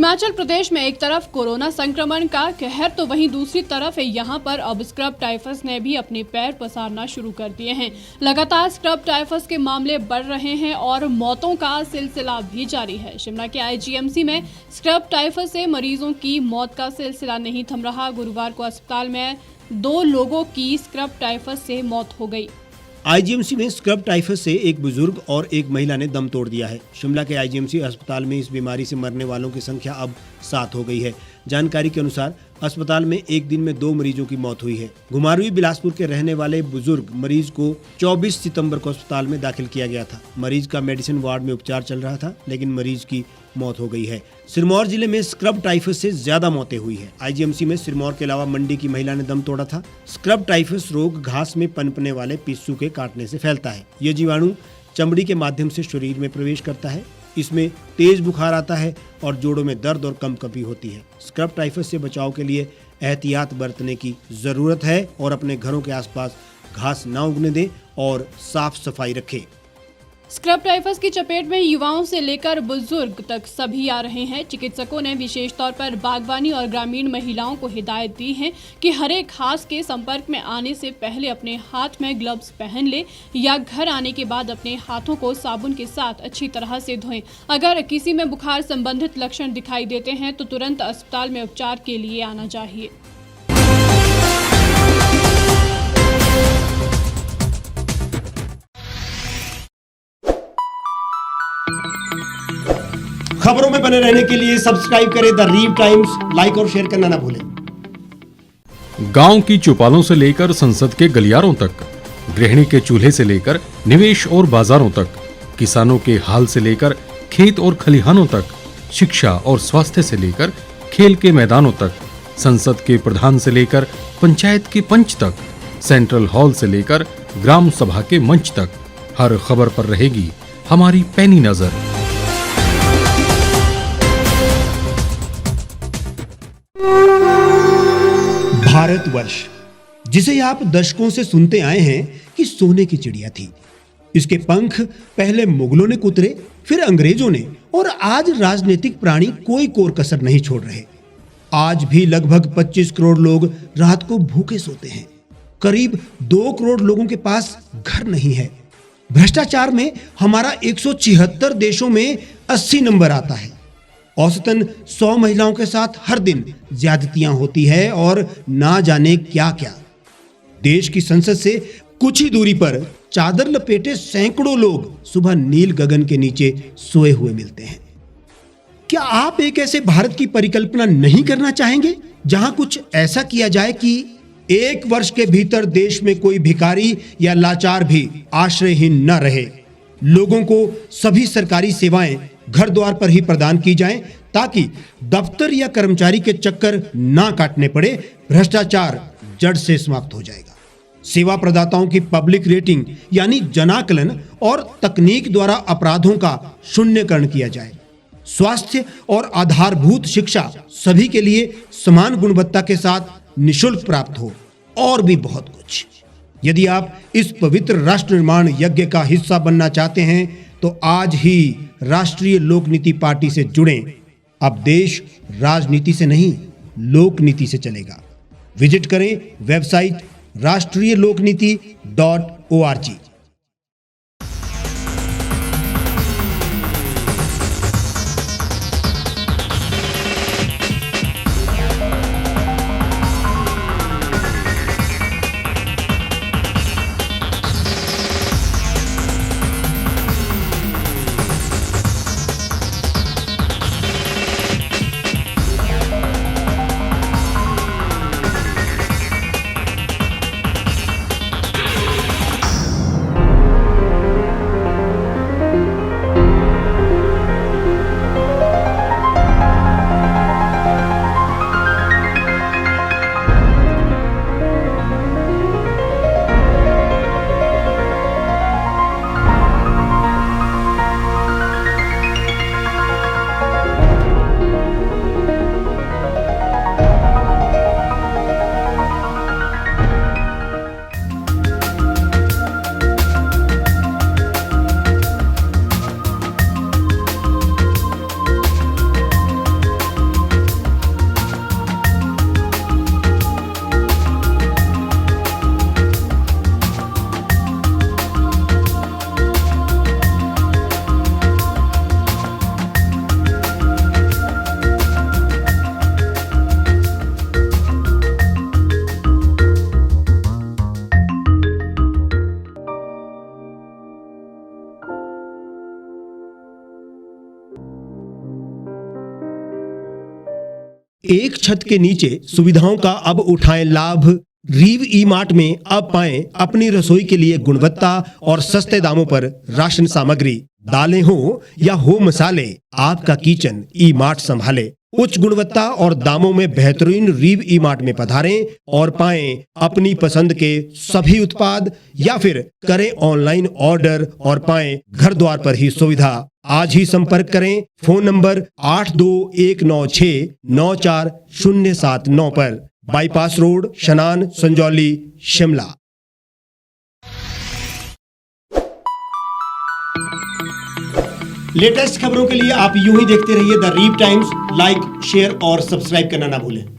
हिमाचल प्रदेश में एक तरफ कोरोना संक्रमण का कहर तो वहीं दूसरी तरफ यहाँ पर अब स्क्रब टाइफस ने भी अपने पैर पसारना शुरू कर दिए हैं। लगातार स्क्रब टाइफस के मामले बढ़ रहे हैं और मौतों का सिलसिला भी जारी है। शिमला के आईजीएमसी में स्क्रब टाइफस से मरीजों की मौत का सिलसिला नहीं थम रहा। गुरुवार को अस्पताल में 2 लोगों की स्क्रब टाइफस से मौत हो गई। आईजीएमसी में स्क्रब टाइफस से एक बुजुर्ग और एक महिला ने दम तोड़ दिया है। शिमला के आईजीएमसी अस्पताल में इस बीमारी से मरने वालों की संख्या अब 7 हो गई है। जानकारी के अनुसार अस्पताल में एक दिन में 2 मरीजों की मौत हुई है। घुमारवीं बिलासपुर के रहने वाले बुजुर्ग मरीज को 24 सितंबर को अस्पताल में दाखिल किया गया था। मरीज का मेडिसिन वार्ड में उपचार चल रहा था, लेकिन मरीज की मौत हो गई है। सिरमौर जिले में स्क्रब टाइफस से ज्यादा मौतें हुई है। आईजीएमसी में सिरमौर के अलावा मंडी की महिला ने दम तोड़ा था। स्क्रब टाइफस रोग घास में पनपने वाले पिस्सू के काटने से फैलता है। ये जीवाणु चमड़ी के माध्यम से शरीर में प्रवेश करता है। इसमें तेज बुखार आता है और जोड़ों में दर्द और कंपकंपी होती है। स्क्रब टाइफस से बचाव के लिए एहतियात बरतने की जरूरत है और अपने घरों के आसपास घास न उगने दें और साफ सफाई रखें। स्क्रब टाइफस की चपेट में युवाओं से लेकर बुजुर्ग तक सभी आ रहे हैं। चिकित्सकों ने विशेष तौर पर बागवानी और ग्रामीण महिलाओं को हिदायत दी है कि हर एक घास के संपर्क में आने से पहले अपने हाथ में ग्लव्स पहन ले या घर आने के बाद अपने हाथों को साबुन के साथ अच्छी तरह से धोएं। अगर किसी में बुखार संबंधित लक्षण दिखाई देते हैं तो तुरंत अस्पताल में उपचार के लिए आना चाहिए। खबरों में बने रहने के लिए सब्सक्राइब करें द रीव टाइम्स, लाइक और शेयर करना ना भूलें। गांव की चौपालों से लेकर संसद के गलियारों तक, गृहिणी के चूल्हे से लेकर निवेश और बाजारों तक, किसानों के हाल से लेकर खेत और खलिहानों तक, शिक्षा और स्वास्थ्य से लेकर खेल के मैदानों तक, संसद के प्रधान से लेकर पंचायत के पंच तक, सेंट्रल हॉल से लेकर ग्राम सभा के मंच तक, हर खबर पर रहेगी हमारी पैनी नजर। भारतवर्ष, जिसे आप दशकों से सुनते आए हैं कि सोने की चिड़िया थी। इसके पंख पहले मुगलों ने कुतरे, फिर अंग्रेजों ने, और आज राजनीतिक प्राणी कोई कोर कसर नहीं छोड़ रहे। आज भी लगभग 25 करोड़ लोग रात को भूखे सोते हैं। करीब 2 करोड़ लोगों के पास घर नहीं है। भ्रष्टाचार में हमारा 176 देशों में 80 नंबर आता है। औसतन 100 महिलाओं के साथ हर दिन ज्यादतियां होती है और ना जाने क्या क्या। देश की संसद से कुछ ही दूरी पर चादर लपेटे सैकड़ों लोग सुबह नील गगन के नीचे सोए हुए मिलते हैं। क्या आप एक ऐसे भारत की परिकल्पना नहीं करना चाहेंगे जहां कुछ ऐसा किया जाए कि 1 वर्ष के भीतर देश में कोई भिखारी या लाचार भी आश्रयहीन न रहे? लोगों को सभी सरकारी सेवाएं घर द्वार पर ही प्रदान की जाएं, ताकि दफ्तर या कर्मचारी के चक्कर ना काटने पड़े। भ्रष्टाचार जड़ से समाप्त हो जाएगा। सेवा प्रदाताओं की पब्लिक रेटिंग यानी जनाकलन और तकनीक द्वारा अपराधों का शून्यकरण किया जाए। स्वास्थ्य और आधारभूत शिक्षा सभी के लिए समान गुणवत्ता के साथ निःशुल्क प्राप्त हो, और भी बहुत कुछ। यदि आप इस पवित्र राष्ट्र निर्माण यज्ञ का हिस्सा बनना चाहते हैं तो आज ही राष्ट्रीय लोक नीति पार्टी से जुड़ें। अब देश राजनीति से नहीं, लोक नीति से चलेगा। विजिट करें वेबसाइट rashtriyalokniti.org। एक छत के नीचे सुविधाओं का अब उठाएं लाभ। रीव ई मार्ट में अब पाएं अपनी रसोई के लिए गुणवत्ता और सस्ते दामों पर राशन सामग्री। दालें हो या हो मसाले, आपका किचन ई मार्ट संभाले। उच्च गुणवत्ता और दामों में बेहतरीन रीव ई मार्ट में पधारें और पाएं अपनी पसंद के सभी उत्पाद, या फिर करें ऑनलाइन ऑर्डर और पाएं घर द्वार पर ही सुविधा। आज ही संपर्क करें फोन नंबर 8219694079 पर, बाईपास रोड, शनान, संजौली, शिमला। लेटेस्ट खबरों के लिए आप यूं ही देखते रहिए द रीव टाइम्स। लाइक, शेयर और सब्सक्राइब करना ना भूलें।